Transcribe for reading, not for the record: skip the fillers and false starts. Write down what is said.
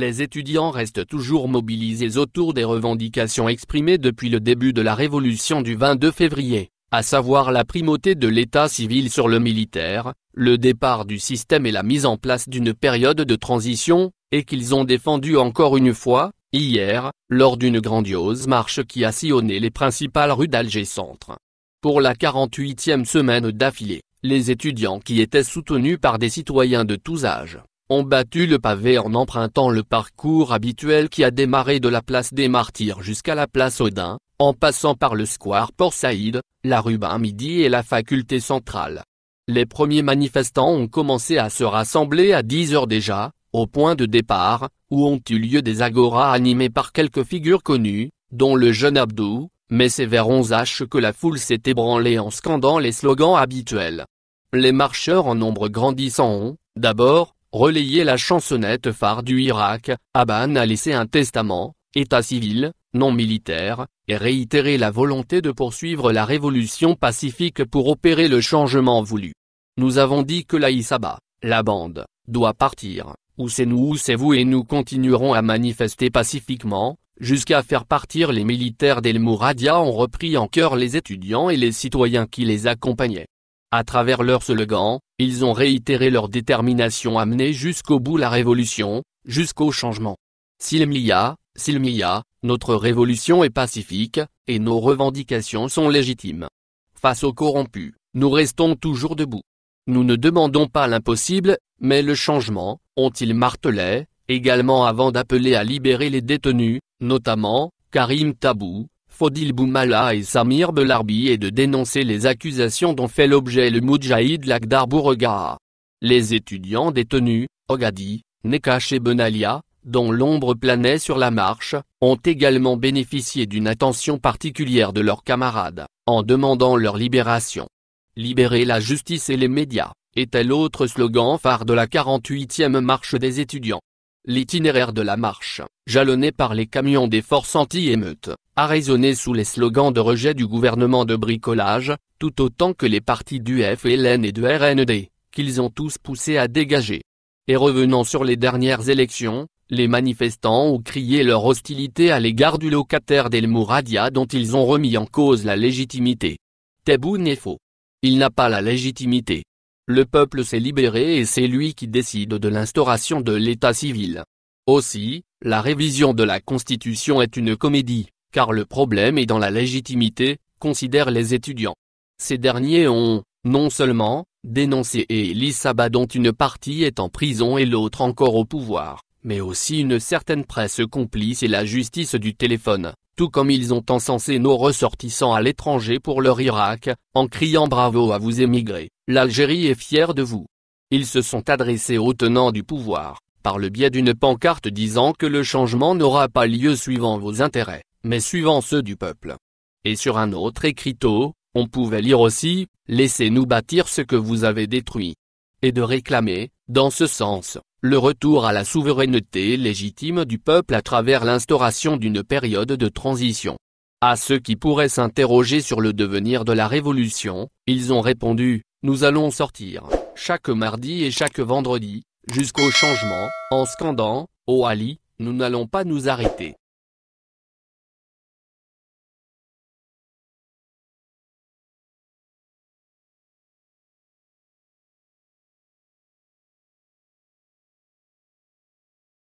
les étudiants restent toujours mobilisés autour des revendications exprimées depuis le début de la révolution du 22 février, à savoir la primauté de l'état civil sur le militaire, le départ du système et la mise en place d'une période de transition, et qu'ils ont défendu encore une fois, hier, lors d'une grandiose marche qui a sillonné les principales rues d'Alger-Centre. Pour la 48e semaine d'affilée, les étudiants qui étaient soutenus par des citoyens de tous âges, ont battu le pavé en empruntant le parcours habituel qui a démarré de la place des Martyrs jusqu'à la place Odin, en passant par le square Port Saïd, la rue Bain Midi et la faculté centrale. Les premiers manifestants ont commencé à se rassembler à 10 h déjà, au point de départ, où ont eu lieu des agoras animées par quelques figures connues, dont le jeune Abdou, mais c'est vers 11 h que la foule s'est ébranlée en scandant les slogans habituels. Les marcheurs en nombre grandissant ont, d'abord, relayé la chansonnette phare du Irak, Aban a laissé un testament, état civil, non militaire, et réitéré la volonté de poursuivre la révolution pacifique pour opérer le changement voulu. Nous avons dit que la Issaba, la bande, doit partir, ou c'est nous ou c'est vous et nous continuerons à manifester pacifiquement, jusqu'à faire partir les militaires d'El Mouradia ont repris en chœur les étudiants et les citoyens qui les accompagnaient. À travers leurs slogans, ils ont réitéré leur détermination à mener jusqu'au bout la révolution, jusqu'au changement. Silmiya, notre révolution est pacifique, et nos revendications sont légitimes. Face aux corrompus, nous restons toujours debout. Nous ne demandons pas l'impossible, mais le changement, ont-ils martelé, également avant d'appeler à libérer les détenus, notamment, Karim Tabou, Fodil Boumala et Samir Belarbi et de dénoncer les accusations dont fait l'objet le Moudjahid Lakhdar Bourgaha. Les étudiants détenus, Ogadi, Nekash et Benalia, dont l'ombre planait sur la marche, ont également bénéficié d'une attention particulière de leurs camarades, en demandant leur libération. Libérer la justice et les médias, était l'autre slogan phare de la 48e marche des étudiants. L'itinéraire de la marche, jalonné par les camions des forces anti-émeutes, a résonné sous les slogans de rejet du gouvernement de bricolage, tout autant que les partis du FLN et du RND, qu'ils ont tous poussé à dégager. Et revenant sur les dernières élections, les manifestants ont crié leur hostilité à l'égard du locataire d'El Mouradia dont ils ont remis en cause la légitimité. Tebboune est faux. Il n'a pas la légitimité. Le peuple s'est libéré et c'est lui qui décide de l'instauration de l'état civil. Aussi, la révision de la Constitution est une comédie, car le problème est dans la légitimité, considèrent les étudiants. Ces derniers ont, non seulement, dénoncé Issaba dont une partie est en prison et l'autre encore au pouvoir, mais aussi une certaine presse complice et la justice du téléphone, tout comme ils ont encensé nos ressortissants à l'étranger pour leur Irak, en criant bravo à vous émigrés, l'Algérie est fière de vous. Ils se sont adressés aux tenants du pouvoir, par le biais d'une pancarte disant que le changement n'aura pas lieu suivant vos intérêts, mais suivant ceux du peuple. Et sur un autre écriteau, on pouvait lire aussi, laissez-nous bâtir ce que vous avez détruit. Et de réclamer, dans ce sens, le retour à la souveraineté légitime du peuple à travers l'instauration d'une période de transition. À ceux qui pourraient s'interroger sur le devenir de la révolution, ils ont répondu, nous allons sortir, chaque mardi et chaque vendredi, jusqu'au changement, en scandant, oh Ali, nous n'allons pas nous arrêter.